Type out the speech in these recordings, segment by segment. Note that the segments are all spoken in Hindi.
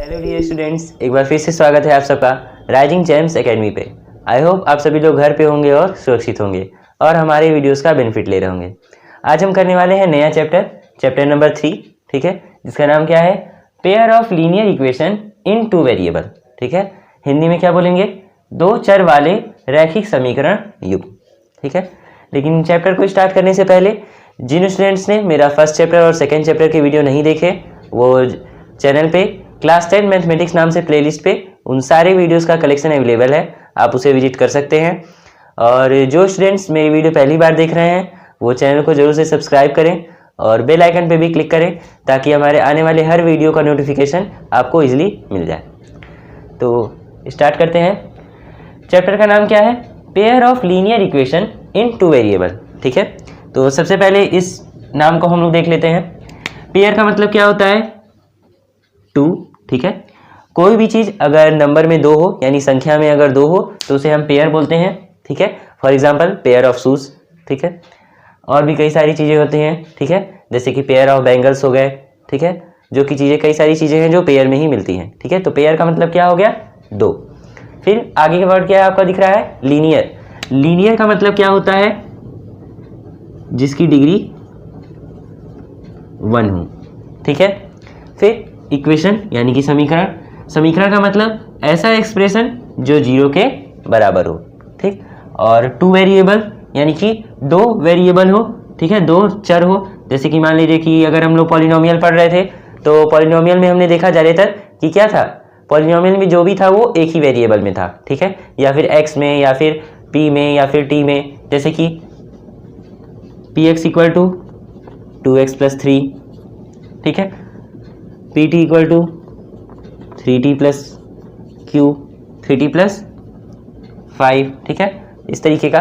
हेलो डियर स्टूडेंट्स, एक बार फिर से स्वागत है आप सबका राइजिंग चैम्प्स एकेडमी पे। आई होप आप सभी लोग घर पे होंगे और सुरक्षित होंगे और हमारे वीडियोस का बेनिफिट ले रहे होंगे। आज हम करने वाले हैं नया चैप्टर नंबर 3, ठीक है, जिसका नाम क्या है, pair of linear equation in two variable. ठीक है, हिंदी में क्या बोलेंगे, दो चर वाले रैखिक समीकरण युग्म। ठीक है, लेकिन चैप्टर को स्टार्ट करने से पहले जिन स्टूडेंट्स ने मेरा फर्स्ट चैप्टर और सेकेंड चैप्टर के वीडियो नहीं देखे, वो चैनल पे क्लास 10 मैथमेटिक्स नाम से प्लेलिस्ट पे उन सारे वीडियोस का कलेक्शन अवेलेबल है, आप उसे विजिट कर सकते हैं। और जो स्टूडेंट्स मेरी वीडियो पहली बार देख रहे हैं वो चैनल को जरूर से सब्सक्राइब करें और बेल आइकन पे भी क्लिक करें ताकि हमारे आने वाले हर वीडियो का नोटिफिकेशन आपको इजीली मिल जाए। तो स्टार्ट करते हैं। चैप्टर का नाम क्या है, pair of linear equation in two variable. ठीक है, तो सबसे पहले इस नाम को हम लोग देख लेते हैं। पेयर का मतलब क्या होता है, टू। ठीक है, कोई भी चीज़ अगर नंबर में दो हो, यानी संख्या में अगर दो हो तो उसे हम पेयर बोलते हैं। ठीक है, for example pair of shoes. ठीक है, और भी कई सारी चीज़ें होती हैं। ठीक है, जैसे कि पेयर ऑफ बैंगल्स हो गए। ठीक है, जो कि चीज़ें कई सारी चीज़ें हैं जो पेयर में ही मिलती हैं। ठीक है, तो पेयर का मतलब क्या हो गया, दो। फिर आगे का वर्ड क्या है आपका दिख रहा है, लीनियर। लीनियर का मतलब क्या होता है, जिसकी डिग्री 1 हो। ठीक है, फिर इक्वेशन यानी कि समीकरण। समीकरण का मतलब ऐसा एक्सप्रेशन जो 0 के बराबर हो। ठीक, और टू वेरिएबल यानी कि दो वेरिएबल हो। ठीक है, दो चर हो। जैसे कि मान लीजिए कि अगर हम लोग पॉलिनोमियल पढ़ रहे थे तो पॉलिनोमियल में हमने देखा ज़्यादातर कि क्या था, पॉलिनोमियल में जो भी था वो एक ही वेरिएबल में था। ठीक है, या फिर x में या फिर p में या फिर t में, जैसे कि px इक्वल टू 2x + 3। ठीक है, pt equal to 3t + q, 3t + 5। ठीक है, इस तरीके का।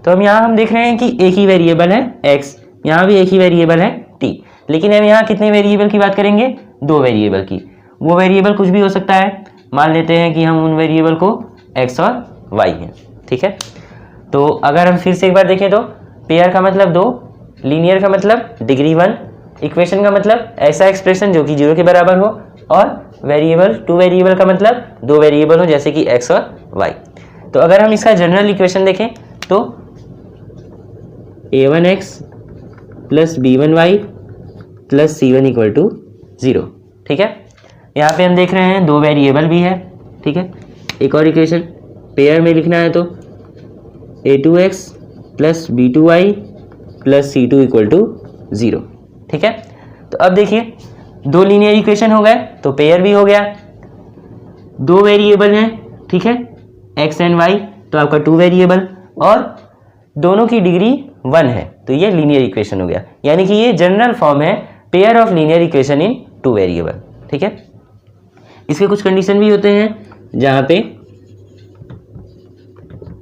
तो हम देख रहे हैं कि एक ही वेरिएबल है x, यहाँ भी एक ही वेरिएबल है t, लेकिन हम यहाँ कितने वेरिएबल की बात करेंगे, दो वेरिएबल की। वो वेरिएबल कुछ भी हो सकता है, मान लेते हैं कि हम उन वेरिएबल को x और y हैं। ठीक है, तो अगर हम फिर से एक बार देखें तो पेयर का मतलब दो, लीनियर का मतलब डिग्री 1, इक्वेशन का मतलब ऐसा एक्सप्रेशन जो कि 0 के बराबर हो, और वेरिएबल टू वेरिएबल का मतलब दो वेरिएबल हो जैसे कि x और y। तो अगर हम इसका जनरल इक्वेशन देखें तो a1x + b1y + c1 = 0। ठीक है, यहाँ पे हम देख रहे हैं दो वेरिएबल भी है। ठीक है, एक और इक्वेशन पेयर में लिखना है तो a2x + b2y + c2 = 0। ठीक है, तो अब देखिए दो लीनियर इक्वेशन हो गए तो पेयर भी हो गया, दो वेरिएबल हैं। ठीक है, x एंड y, तो आपका टू वेरिएबल, और दोनों की डिग्री 1 है, तो ये लीनियर इक्वेशन हो गया। यानी कि ये जनरल फॉर्म है pair of linear equation in two variable. ठीक है, इसके कुछ कंडीशन भी होते हैं जहाँ पे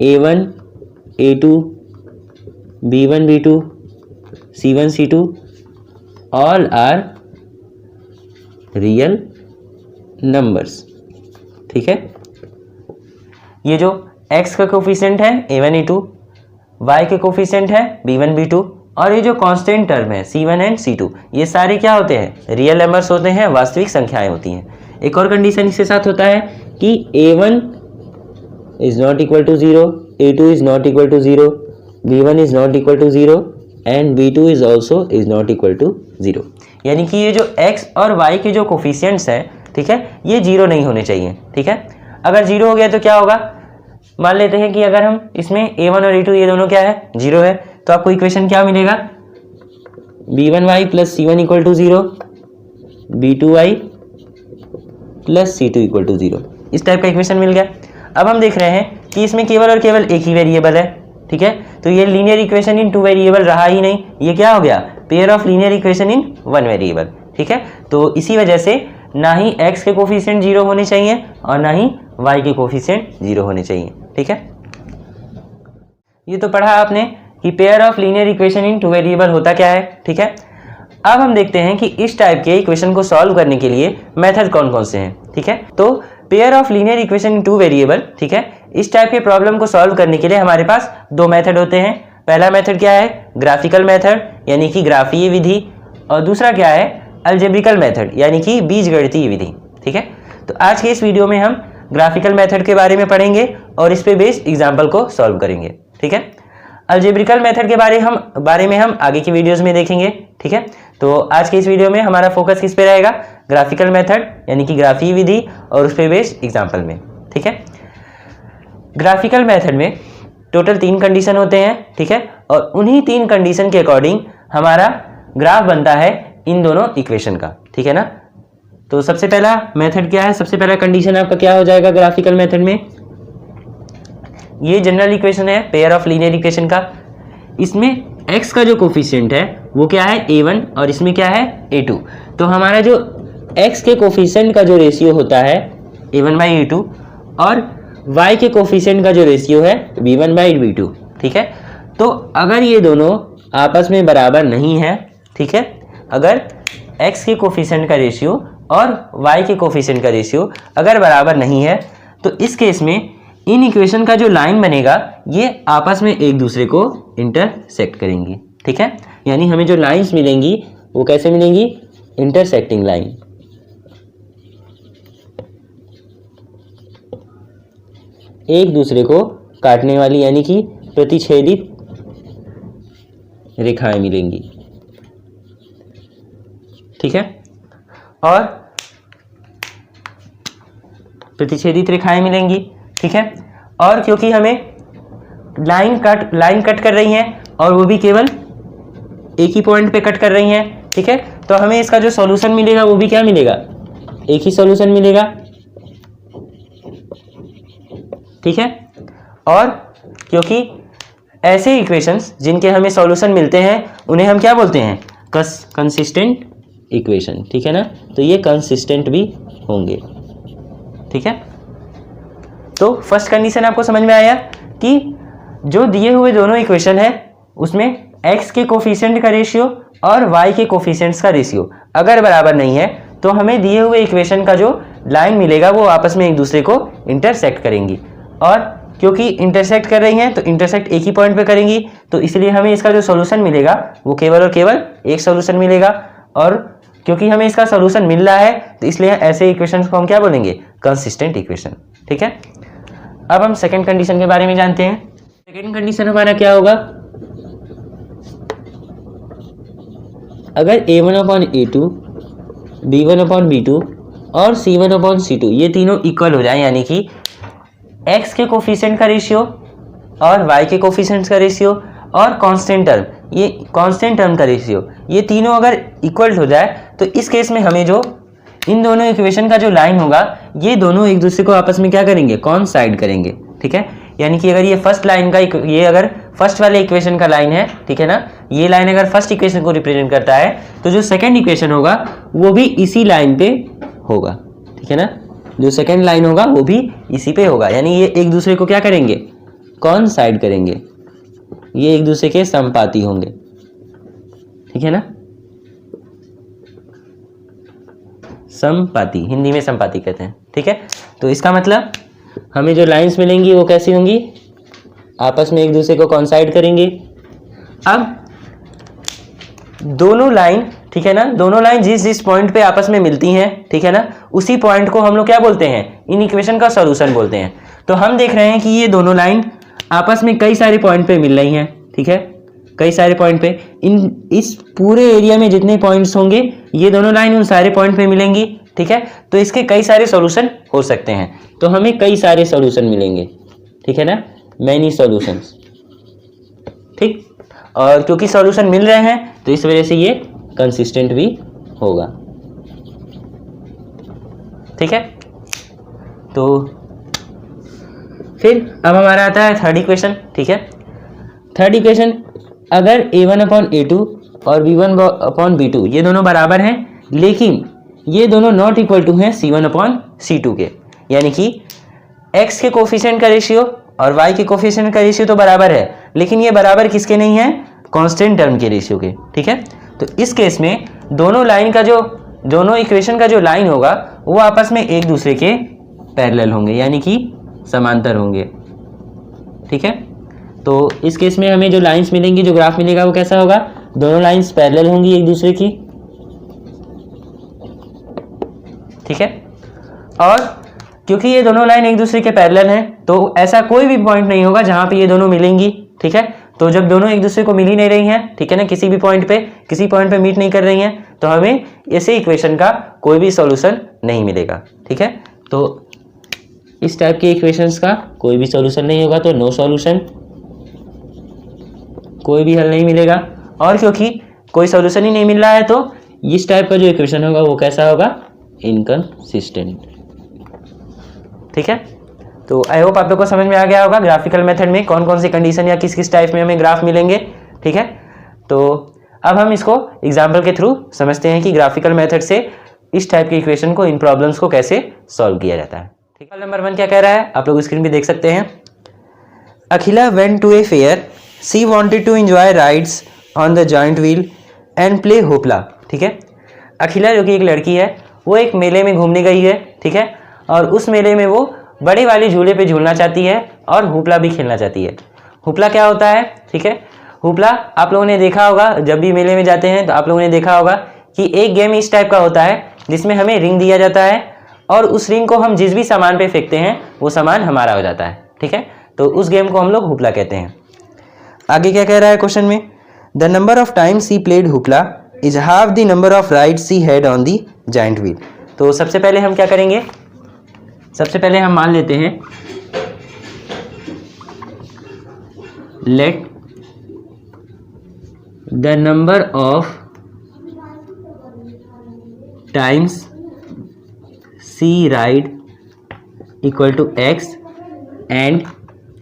a1 a2 b1 b2 c1 c2 all are real numbers. ठीक है, ये जो x का कोफिशिएंट है a1 a2, y के कोफिशिएंट है b1 b2, और ये जो कांस्टेंट टर्म है c1 एंड c2, ये सारे क्या होते हैं, रियल नंबर्स होते हैं, वास्तविक संख्याएं होती हैं। एक और कंडीशन इसके साथ होता है कि a1 is not equal to 0, a2 is not equal to 0, b1 is not equal to 0 and b2 is also is not equal to 0। यानी कि ये जो x और y के जो कोफिशिएंट्स हैं, ठीक है, ये 0 नहीं होने चाहिए। ठीक है, अगर 0 हो गया तो क्या होगा, मान लेते हैं कि अगर हम इसमें a1 और a2 ये दोनों क्या है, 0 है, तो आपको इक्वेशन क्या मिलेगा, b1y + c1 = 0, b2y + c2 = 0। इस टाइप का इक्वेशन मिल गया। अब हम देख रहे हैं कि इसमें केवल और केवल एक ही वेरिएबल है। ठीक है, तो ये linear equation in two variable रहा ही नहीं, ये क्या हो गया, pair of linear equation in one variable. ठीक है, तो इसी वजह से ना ही x के कोफिशिएंट 0 होने चाहिए और ना ही y के कोफिशिएंट 0 होने चाहिए। ठीक है, ये तो पढ़ा आपने कि pair of linear equation in two variable होता क्या है। ठीक है, अब हम देखते हैं कि इस टाइप के इक्वेशन को सॉल्व करने के लिए मेथड कौन कौन से हैं। ठीक है, तो pair of linear equation in two variable, ठीक है, इस टाइप के प्रॉब्लम को सॉल्व करने के लिए हमारे पास दो मेथड होते हैं। पहला मेथड क्या है, ग्राफिकल मेथड यानी कि ग्राफीय विधि, और दूसरा क्या है, अलजेब्रिकल मेथड यानी कि बीजगणितीय विधि। ठीक है, तो आज के इस वीडियो में हम ग्राफिकल मेथड के बारे में पढ़ेंगे और इस पे बेस्ड एग्जाम्पल को सॉल्व करेंगे। ठीक है, अलजेब्रिकल मेथड के बारे में हम आगे की वीडियोस में देखेंगे। ठीक है, तो आज के इस वीडियो में हमारा फोकस किस पे रहेगा, ग्राफिकल मेथड यानी कि ग्राफीय विधि और उस पे बेस्ड एग्जाम्पल में। ठीक है, ग्राफिकल मेथड में टोटल 3 कंडीशन होते हैं। ठीक है, और उन्हीं 3 कंडीशन के अकॉर्डिंग हमारा ग्राफ बनता है इन दोनों इक्वेशन का। ठीक है ना, तो सबसे पहला मेथड क्या है, सबसे पहला कंडीशन आपका क्या हो जाएगा ग्राफिकल मेथड में, ये जनरल इक्वेशन है पेयर ऑफ लीनियर इक्वेशन का। इसमें x का जो कोफिशिएंट है वो क्या है a1 और इसमें क्या है a2। तो हमारा जो x के कोफिशिएंट का जो रेशियो होता है a1/a2 और y के कोफिशिएंट का जो रेशियो है b1/b2। ठीक है, तो अगर ये दोनों आपस में बराबर नहीं है, ठीक है, अगर x के कोफिशिएंट का रेशियो और y के कोफिशिएंट का रेशियो अगर बराबर नहीं है तो इस केस में इन इक्वेशन का जो लाइन बनेगा ये आपस में एक दूसरे को इंटरसेक्ट करेंगी। ठीक है, यानी हमें जो लाइंस मिलेंगी वो कैसे मिलेंगी, इंटरसेक्टिंग लाइन। एक दूसरे को काटने वाली यानी कि प्रतिच्छेदित रेखाएं मिलेंगी। ठीक है, और प्रतिच्छेदित रेखाएं मिलेंगी। ठीक है, और क्योंकि हमें लाइन कट कर रही हैं और वो भी केवल एक ही पॉइंट पे कट कर रही हैं। ठीक है, तो हमें इसका जो सॉल्यूशन मिलेगा वो भी क्या मिलेगा, एक ही सॉल्यूशन मिलेगा। ठीक है, और क्योंकि ऐसे इक्वेशंस जिनके हमें सॉल्यूशन मिलते हैं उन्हें हम क्या बोलते हैं, कंसिस्टेंट इक्वेशन। ठीक है ना, तो ये कंसिस्टेंट भी होंगे। ठीक है, तो फर्स्ट कंडीशन आपको समझ में आया कि जो दिए हुए दोनों इक्वेशन है उसमें x के कोफिशिएंट का रेशियो और y के कोफिशिएंट्स का रेशियो अगर बराबर नहीं है तो हमें दिए हुए इक्वेशन का जो लाइन मिलेगा वो आपस में एक दूसरे को इंटरसेक्ट करेंगी, और क्योंकि इंटरसेक्ट कर रही हैं तो इंटरसेक्ट एक ही पॉइंट पे करेंगी, तो इसलिए हमें इसका जो सॉल्यूशन मिलेगा वो केवल और केवल एक सॉल्यूशन मिलेगा। और क्योंकि हमें इसका सॉल्यूशन मिल रहा है तो इसलिए ऐसे इक्वेशंस को हम क्या बोलेंगे, कंसिस्टेंट इक्वेशन। ठीक है, अब हम सेकंड कंडीशन के बारे में जानते हैं। सेकंड कंडीशन हमारा क्या होगा, अगर a1/a2 b1/b2 और c1/c2 ये तीनों इक्वल हो जाए, यानी कि x के कोफिशिएंट का रेशियो और y के कोफिशिएंट्स का रेशियो और कांस्टेंट टर्म का रेशियो, ये तीनों अगर इक्वल हो जाए तो इस केस में हमें जो इन दोनों इक्वेशन का जो लाइन होगा ये दोनों एक दूसरे को आपस में क्या करेंगे, कॉन्साइड करेंगे। ठीक है, यानी कि अगर ये फर्स्ट लाइन का ये अगर फर्स्ट वाले इक्वेशन का लाइन है, ठीक है ना, ये लाइन अगर फर्स्ट इक्वेशन को रिप्रेजेंट करता है तो जो सेकंड इक्वेशन होगा वो भी इसी लाइन पे होगा। ठीक है ना, जो सेकंड लाइन होगा वो भी इसी पे होगा, यानी ये एक दूसरे को क्या करेंगे, कॉन्साइड करेंगे, ये एक दूसरे के समपाती होंगे। ठीक है ना, समपाती, हिंदी में समपाती कहते हैं। ठीक है, तो इसका मतलब हमें जो लाइंस मिलेंगी वो कैसी होंगी, आपस में एक दूसरे को कॉन्साइड करेंगे। अब दोनों लाइन, ठीक है ना, दोनों लाइन जिस पॉइंट पे आपस में मिलती हैं, ठीक है ना, उसी पॉइंट को हम लोग क्या बोलते हैं, इन इक्वेशन का सॉल्यूशन बोलते हैं। तो हम देख रहे हैं कि ये दोनों लाइन आपस में कई सारे पॉइंट पे मिल रही हैं। ठीक है, कई सारे पॉइंट पे, इस पूरे एरिया में जितने पॉइंट्स होंगे ये दोनों लाइन उन सारे पॉइंट पे मिलेंगी। ठीक है, तो इसके कई सारे सॉल्यूशन हो सकते हैं, तो हमें कई सारे सॉल्यूशन मिलेंगे। ठीक है ना, मैनी सॉल्यूशंस। ठीक, और क्योंकि सॉल्यूशन मिल रहे हैं तो इस वजह से ये कंसिस्टेंट भी होगा। ठीक है, तो फिर अब हमारा आता है थर्ड इक्वेशन। ठीक है, थर्ड इक्वेशन, अगर a1/a2 और b1/b2 ये दोनों बराबर हैं लेकिन ये दोनों नॉट इक्वल टू हैं c1/c2 के, यानी कि x के कोफिशिएंट का रेशियो और y के कोफिशिएंट का रेशियो तो बराबर है लेकिन ये बराबर किसके नहीं है, कांस्टेंट टर्म के रेशियो के। ठीक है, तो इस केस में दोनों इक्वेशन का जो लाइन होगा वो आपस में एक दूसरे के पैरेलल होंगे, यानी कि समांतर होंगे। ठीक है, तो इस केस में हमें जो लाइंस मिलेंगी, जो ग्राफ मिलेगा वो कैसा होगा, दोनों लाइंस पैरेलल होंगी एक दूसरे की। ठीक है, और क्योंकि ये दोनों लाइन एक दूसरे के पैरेलल हैं तो ऐसा कोई भी पॉइंट नहीं होगा जहां पे ये दोनों मिलेंगी, ठीक है। तो जब दोनों एक दूसरे को मिल ही नहीं रही हैं, ठीक है ना, किसी पॉइंट पे मीट नहीं कर रही हैं, तो हमें ऐसे इक्वेशन का कोई भी सॉल्यूशन नहीं मिलेगा, ठीक है। तो इस टाइप के इक्वेशंस का कोई भी सॉल्यूशन नहीं होगा, तो नो सॉल्यूशन, कोई भी हल नहीं मिलेगा। और क्योंकि कोई सॉल्यूशन ही नहीं मिल रहा है तो इस टाइप का जो इक्वेशन होगा वो कैसा होगा, इनकंसिस्टेंट, ठीक है। तो आई होप आप लोग को समझ में आ गया होगा ग्राफिकल मेथड में कौन कौन सी कंडीशन या किस किस टाइप में हमें ग्राफ मिलेंगे, ठीक है। तो अब हम इसको एग्जाम्पल के थ्रू समझते हैं कि ग्राफिकल मेथड से इस टाइप की इक्वेशन को, इन प्रॉब्लम्स को कैसे सॉल्व किया जाता है, ठीक है। नंबर 1 क्या कह रहा है, आप लोग स्क्रीन पे देख सकते हैं। Akhila went to a fair, she wanted to enjoy rides on the giant wheel and play hoopla, ठीक है। अखिला जो कि एक लड़की है वो एक मेले में घूमने गई है, ठीक है, और उस मेले में वो बड़े वाले झूले पे झूलना चाहती है और हुपला भी खेलना चाहती है। हुपला क्या होता है, ठीक है। हुपला आप लोगों ने देखा होगा, जब भी मेले में जाते हैं तो आप लोगों ने देखा होगा कि एक गेम इस टाइप का होता है जिसमें हमें रिंग दिया जाता है और उस रिंग को हम जिस भी सामान पे फेंकते हैं वो सामान हमारा हो जाता है, ठीक है। तो उस गेम को हम लोग हुपला कहते हैं। आगे क्या कह रहा है क्वेश्चन में, the number of times she played hoopla is half the number of rides she had on the giant wheel. तो सबसे पहले हम क्या करेंगे, सबसे पहले हम मान लेते हैं let the number of times she ride equal to x and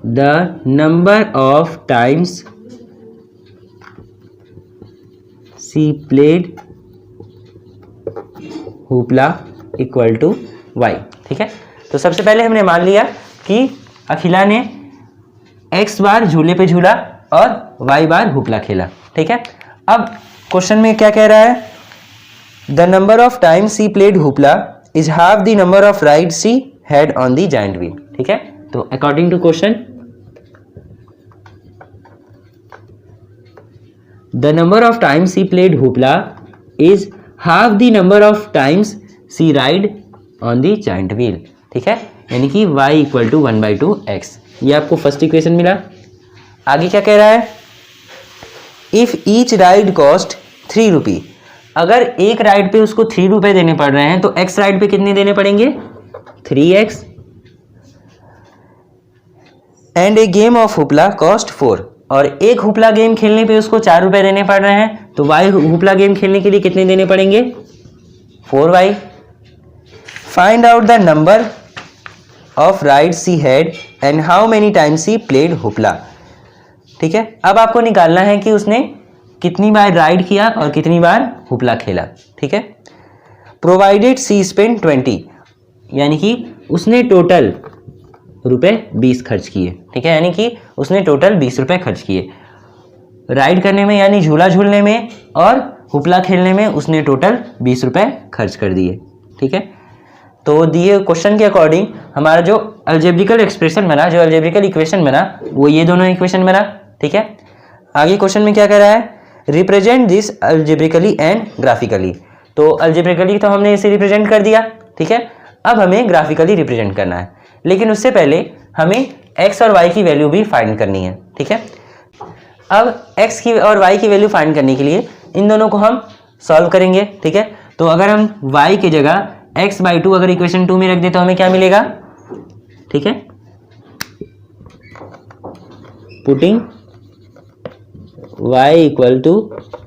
the number of times she played hoopla equal to y, ठीक है। तो सबसे पहले हमने मान लिया कि अखिला ने x बार झूले पे झूला और y बार हुपला खेला, ठीक है। अब क्वेश्चन में क्या कह रहा है, the number of times she played hoopla is half the number of rides she had on the giant wheel, ठीक है। तो according to question the number of times she played hoopla is half the number of times she ride on the giant wheel, ठीक है। यानी कि y इक्वल टू 1/2x, ये आपको फर्स्ट इक्वेशन मिला। आगे क्या कह रहा है, इफ ईच राइड कॉस्ट 3 रुपी, अगर एक राइड पे उसको 3 रुपए देने पड़ रहे हैं तो x राइड पे कितने देने पड़ेंगे, 3x, and A game of hoopla cost 4, और एक हुपला गेम खेलने पे उसको 4 रुपए देने पड़ रहे हैं तो y हुपला गेम खेलने के लिए कितने देने पड़ेंगे, 4y। Find out the number of rides she had and how many times she played hoopla, ठीक है। अब आपको निकालना है कि उसने कितनी बार राइड किया और कितनी बार हुपला खेला, ठीक है। प्रोवाइडेड सी स्पेंड 20, यानी कि उसने टोटल रुपए 20 खर्च किए, ठीक है। यानी कि उसने टोटल 20 रुपए खर्च किए राइड करने में, यानी झूला झूलने में और हुपला खेलने में उसने टोटल 20 रुपए खर्च कर दिए, ठीक है। तो दिए क्वेश्चन के अकॉर्डिंग हमारा जो अलजेब्रिकल एक्सप्रेशन बना, जो अलजेब्रिकल इक्वेशन बना, वो ये दोनों इक्वेशन बना, ठीक है। आगे क्वेश्चन में क्या कह रहा है, represent this algebraically and graphically. तो अलजेब्रिकली तो हमने इसे रिप्रेजेंट कर दिया, ठीक है। अब हमें ग्राफिकली रिप्रेजेंट करना है, लेकिन उससे पहले हमें x और y की वैल्यू भी फाइंड करनी है, ठीक है। अब x की और y की वैल्यू फाइंड करने के लिए इन दोनों को हम सॉल्व करेंगे, ठीक है। तो अगर हम y की जगह x/2 अगर इक्वेशन 2 में रख दे तो हमें क्या मिलेगा, ठीक है। Putting y equal to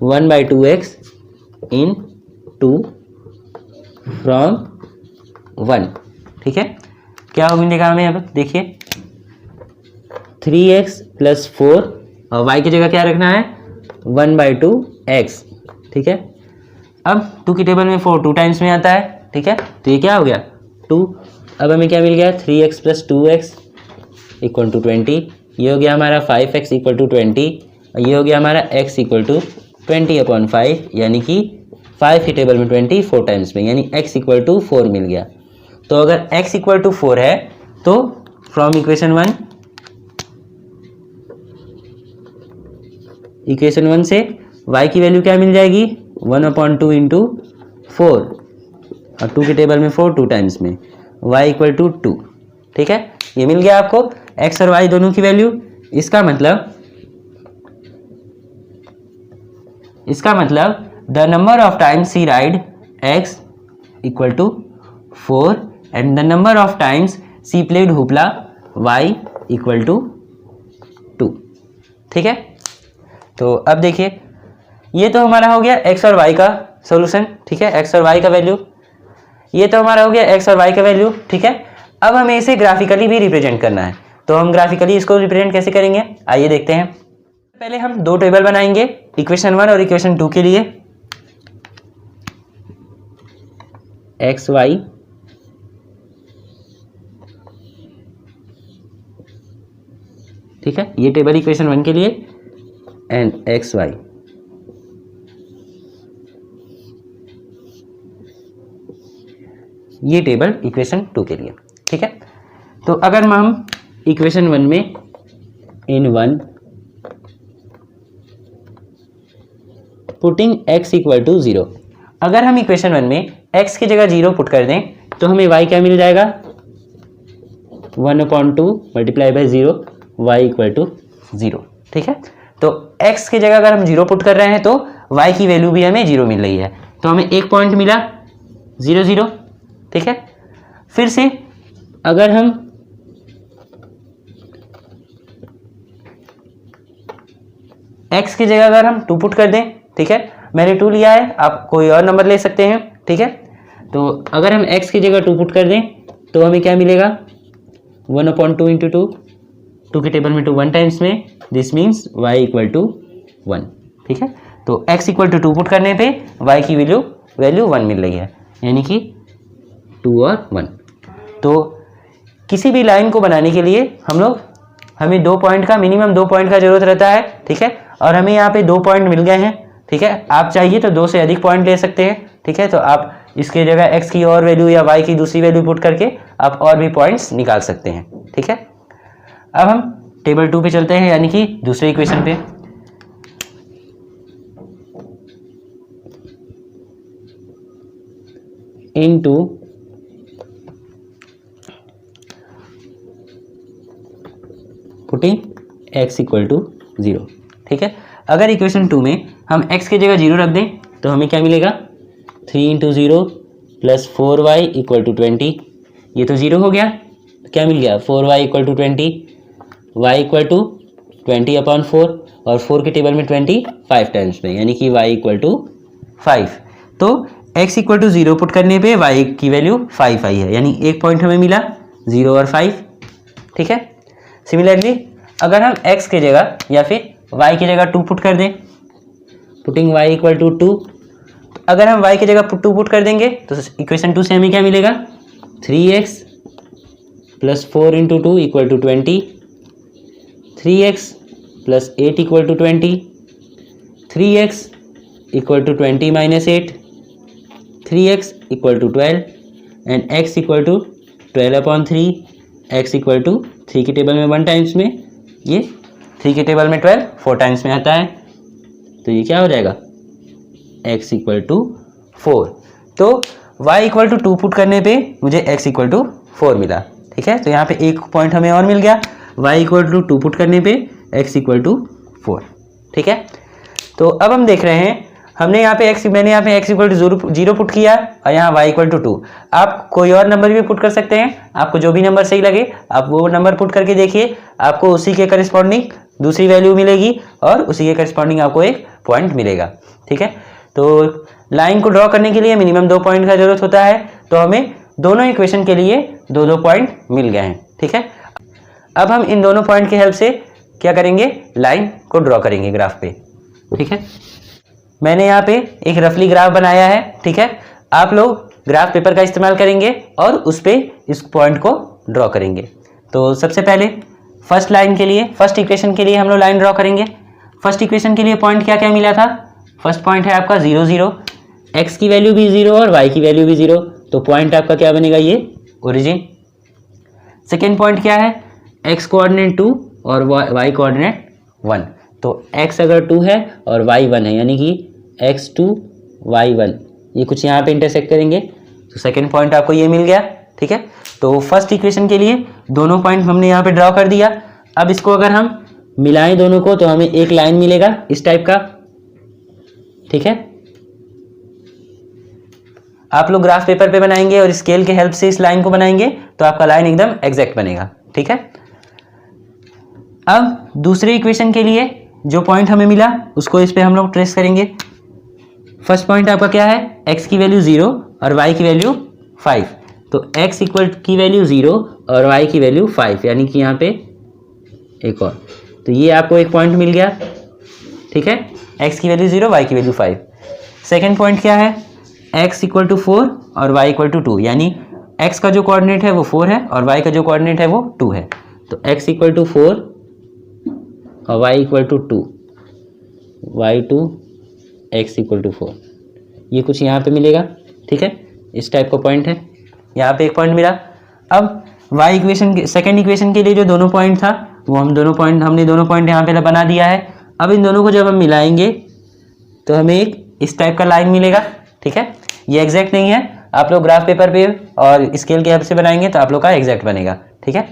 1/2x in 2 from 1, ठीक है। क्या हो मिलेगा हमें, अब देखिए 3x + 4 और y की जगह क्या रखना है, 1/2x, ठीक है। अब 2 की टेबल में 4 2 टाइम्स में आता है, ठीक है। तो ये क्या हो गया 2, अब हमें क्या मिल गया 3x + 2x इक्वल टू 20, ये हो गया हमारा 5x इक्वल टू 20, और ये हो गया हमारा x इक्वल टू 20/5, यानी कि 5 की टेबल में 20 4 टाइम्स में, यानी x इक्वल टू 4 मिल गया। तो अगर x इक्वल टू 4 है तो फ्रॉम इक्वेशन 1 से y की वैल्यू क्या मिल जाएगी, 1/2 × 4, और 2 के टेबल में 4 2 टाइम्स में, y इक्वल टू 2। ठीक है, ये मिल गया आपको x और y दोनों की वैल्यू। इसका मतलब the number of times he ride x equal to 4 and the number of times she played hoopla y equal to 2। ठीक है, तो अब देखिए ये तो हमारा हो गया x और y का सॉल्यूशन। ठीक है, x और y का वैल्यू, ये तो हमारा हो गया x और y का वैल्यू। ठीक है, अब हमें इसे ग्राफिकली भी रिप्रेजेंट करना है, तो हम ग्राफिकली इसको रिप्रेजेंट कैसे करेंगे, आइए देखते हैं। पहले हम दो टेबल बनाएंगे इक्वेशन 1 और इक्वेशन 2 के लिए। एक्स वाई ठीक है, ये टेबल इक्वेशन 1 के लिए एंड एक्स वाई ये टेबल इक्वेशन 2 के लिए। ठीक है, तो अगर हम इक्वेशन 1 में इन 1 पुटिंग x इक्वल टू 0, अगर हम इक्वेशन 1 में x की जगह 0 पुट कर दें तो हमें y क्या मिल जाएगा, 1/2 multiply by 0, y equal to 0। ठीक है, तो x की जगह अगर हम 0 पुट कर रहे हैं तो y की वैल्यू भी हमें 0 मिल रही है, तो हमें एक पॉइंट मिला 0 0। ठीक है, फिर से अगर हम x की जगह अगर हम 2 पुट कर दें, ठीक है, मैंने 2 लिया है, आप कोई और नंबर ले सकते हैं। ठीक है, तो अगर हम x की जगह 2 पुट कर दें तो हमें क्या मिलेगा, 1/2 इंटू 2 के टेबल में 2 1 टाइम्स में, this means y equal to 1। ठीक है, तो x इक्वल टू 2 पुट करने पे y की वैल्यू 1 मिल रही है, यानी कि 2 और 1। तो किसी भी लाइन को बनाने के लिए हमें 2 पॉइंट का मिनिमम 2 पॉइंट का जरूरत रहता है। ठीक है, और हमें यहाँ पे 2 पॉइंट मिल गए हैं। ठीक है, आप चाहिए तो 2 से अधिक पॉइंट ले सकते हैं। ठीक है, तो आप इसके जगह x की और वैल्यू या y की दूसरी वैल्यू पुट करके आप और भी पॉइंट्स निकाल सकते हैं। ठीक है, अब हम टेबल 2 पे चलते हैं, यानी कि दूसरे इक्वेशन पे। Into putting x equal to 0। ठीक है, अगर इक्वेशन 2 में हम x की जगह 0 रख दें तो हमें क्या मिलेगा, 3 into 0 plus 4y equal to 20। ये तो 0 हो गया, क्या मिल गया, 4y equal to 20, y equal to 20/4 और 4 के टेबल में 25 टाइम्स में, यानी कि y इक्वल टू 5। तो x इक्वल टू 0 पुट करने पे y की वैल्यू 5 आई है, यानी एक पॉइंट हमें मिला 0 और 5। ठीक है, सिमिलरली अगर हम x की जगह या फिर y की जगह 2 पुट कर दें, पुटिंग y इक्वल टू 2, अगर हम y की जगह 2 पुट कर देंगे तो इक्वेशन 2 से हमें क्या मिलेगा, 3x plus 4 into 2 equal to 20, 3x plus 8 equal to 20, 3x equal to 20 minus 8, 3x equal to 12 and x equal to 12/3, x equal to 3 के टेबल में 1 टाइम्स में, ये 3 के टेबल में 12 4 टाइम्स में आता है, तो ये क्या हो जाएगा, x इक्वल टू 4। तो y इक्वल टू 2 पुट करने पे मुझे x इक्वल टू 4 मिला। ठीक है, तो यहाँ पे एक पॉइंट हमें और मिल गया, y इक्वल टू 2 पुट करने पे x इक्वल टू 4। ठीक है, तो अब हम देख रहे हैं, मैंने यहाँ पे x इक्वल टू 0 पुट किया और यहाँ y इक्वल टू 2। आप कोई और नंबर भी पुट कर सकते हैं, आपको जो भी नंबर सही लगे आप वो नंबर पुट करके देखिए, आपको उसी के करस्पॉन्डिंग दूसरी वैल्यू मिलेगी और उसी के करस्पॉन्डिंग आपको एक पॉइंट मिलेगा। ठीक है, तो लाइन को ड्रॉ करने के लिए मिनिमम 2 पॉइंट का जरूरत होता है, तो हमें दोनों इक्वेशन के लिए 2 पॉइंट मिल गए हैं। ठीक है, अब हम इन दोनों पॉइंट की हेल्प से क्या करेंगे, लाइन को ड्रॉ करेंगे ग्राफ पे। ठीक है, मैंने यहाँ पे एक रफली ग्राफ बनाया है। ठीक है, आप लोग ग्राफ पेपर का इस्तेमाल करेंगे और उस पर इस पॉइंट को ड्रॉ करेंगे। तो सबसे पहले फर्स्ट इक्वेशन के लिए हम लोग लाइन ड्रॉ करेंगे। फर्स्ट इक्वेशन के लिए पॉइंट क्या क्या मिला था, फर्स्ट पॉइंट है आपका 0 0, x की वैल्यू भी 0 और y की वैल्यू भी 0, तो पॉइंट आपका क्या बनेगा, ये ओरिजिन। सेकेंड पॉइंट क्या है, x कोऑर्डिनेट 2 और y कोऑर्डिनेट 1, तो x अगर 2 है और y 1 है, यानी कि x2 y1, ये कुछ यहाँ पे इंटरसेक्ट करेंगे, तो सेकेंड पॉइंट आपको ये मिल गया। ठीक है। तो फर्स्ट इक्वेशन के लिए दोनों पॉइंट हमने यहाँ पे ड्रॉ कर दिया। अब इसको अगर हम मिलाएं दोनों को तो हमें एक लाइन मिलेगा इस टाइप का, ठीक है। आप लोग ग्राफ पेपर पे बनाएंगे और स्केल के हेल्प से इस लाइन को बनाएंगे तो आपका लाइन एकदम एग्जैक्ट बनेगा, ठीक है। अब दूसरे इक्वेशन के लिए जो पॉइंट हमें मिला उसको इस पे हम लोग ट्रेस करेंगे। फर्स्ट पॉइंट आपका क्या है, x की वैल्यू 0 और y की वैल्यू 5। तो x इक्वल की वैल्यू 0 और y की वैल्यू 5, यानी कि यहाँ पे एक और, तो ये आपको एक पॉइंट मिल गया, ठीक है। x की वैल्यू 0, y की वैल्यू 5। सेकेंड पॉइंट क्या है, x इक्वल टू 4 और y इक्वल टू 2, यानी x का जो कोऑर्डिनेट है वो 4 है और y का जो कोऑर्डिनेट है वो 2 है। तो x इक्वल टू 4 और y equal to 2, y2 x equal to 4, ये कुछ यहाँ पे मिलेगा, ठीक है। इस टाइप का पॉइंट है, यहाँ पे एक पॉइंट मिला। अब y इक्वेशन के सेकेंड इक्वेशन के लिए जो दोनों पॉइंट था वो हमने दोनों पॉइंट यहाँ पे बना दिया है। अब इन दोनों को जब हम मिलाएंगे तो हमें एक इस टाइप का लाइन मिलेगा, ठीक है। ये एग्जैक्ट नहीं है, आप लोग ग्राफ पेपर पे और स्केल के हेल्प से बनाएंगे तो आप लोग का एग्जैक्ट बनेगा, ठीक है।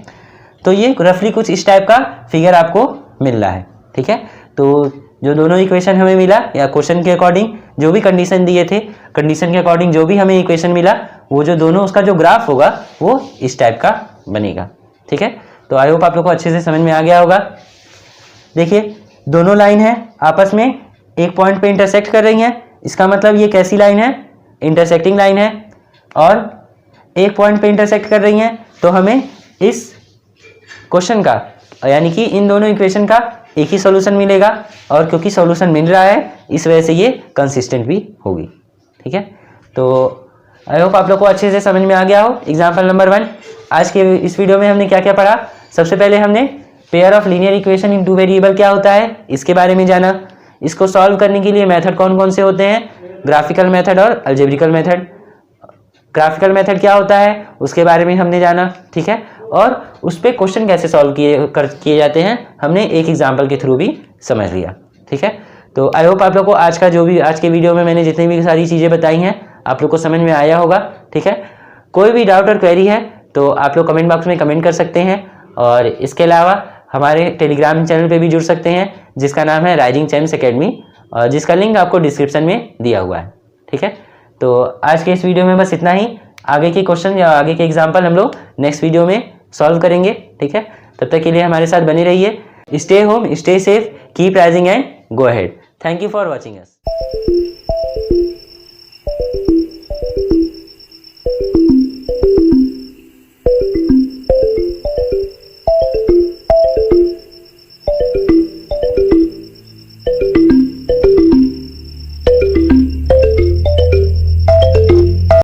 तो ये रफली कुछ इस टाइप का फिगर आपको मिल रहा है, ठीक है। तो जो दोनों इक्वेशन हमें मिला या क्वेश्चन के अकॉर्डिंग जो भी कंडीशन दिए थे, कंडीशन के अकॉर्डिंग जो भी हमें इक्वेशन मिला वो जो दोनों उसका जो ग्राफ होगा वो इस टाइप का बनेगा, ठीक है। तो आई होप आप लोग को अच्छे से समझ में आ गया होगा। देखिए दोनों लाइन है आपस में एक पॉइंट पे इंटरसेक्ट कर रही हैं, इसका मतलब ये कैसी लाइन है, इंटरसेक्टिंग लाइन है, और एक पॉइंट पे इंटरसेक्ट कर रही हैं तो हमें इस क्वेश्चन का यानी कि इन दोनों इक्वेशन का एक ही सॉल्यूशन मिलेगा, और क्योंकि सॉल्यूशन मिल रहा है इस वजह से ये कंसिस्टेंट भी होगी, ठीक है। तो आई होप आप लोग को अच्छे से समझ में आ गया हो। एग्जाम्पल नंबर 1, आज के इस वीडियो में हमने क्या क्या पढ़ा। सबसे पहले हमने pair of linear equation in two variable क्या होता है इसके बारे में जाना। इसको सॉल्व करने के लिए मेथड कौन कौन से होते हैं, ग्राफिकल मेथड और अलजेब्रिकल मेथड। ग्राफिकल मेथड क्या होता है उसके बारे में हमने जाना, ठीक है। और उस पर क्वेश्चन कैसे सॉल्व किए जाते हैं हमने एक एग्जाम्पल के थ्रू भी समझ लिया, ठीक है। तो आई होप आप लोग को आज के वीडियो में मैंने जितनी भी सारी चीज़ें बताई हैं आप लोग को समझ में आया होगा, ठीक है। कोई भी डाउट और क्वेरी है तो आप लोग कमेंट बॉक्स में कमेंट कर सकते हैं, और इसके अलावा हमारे टेलीग्राम चैनल पे भी जुड़ सकते हैं जिसका नाम है राइजिंग चैम्प्स एकेडमी, और जिसका लिंक आपको डिस्क्रिप्शन में दिया हुआ है, ठीक है। तो आज के इस वीडियो में बस इतना ही। आगे के क्वेश्चन या आगे के एग्जाम्पल हम लोग नेक्स्ट वीडियो में सॉल्व करेंगे, ठीक है। तब तक के लिए हमारे साथ बने रहिए। Stay home, stay safe, keep rising and go ahead. Thank you for watching us.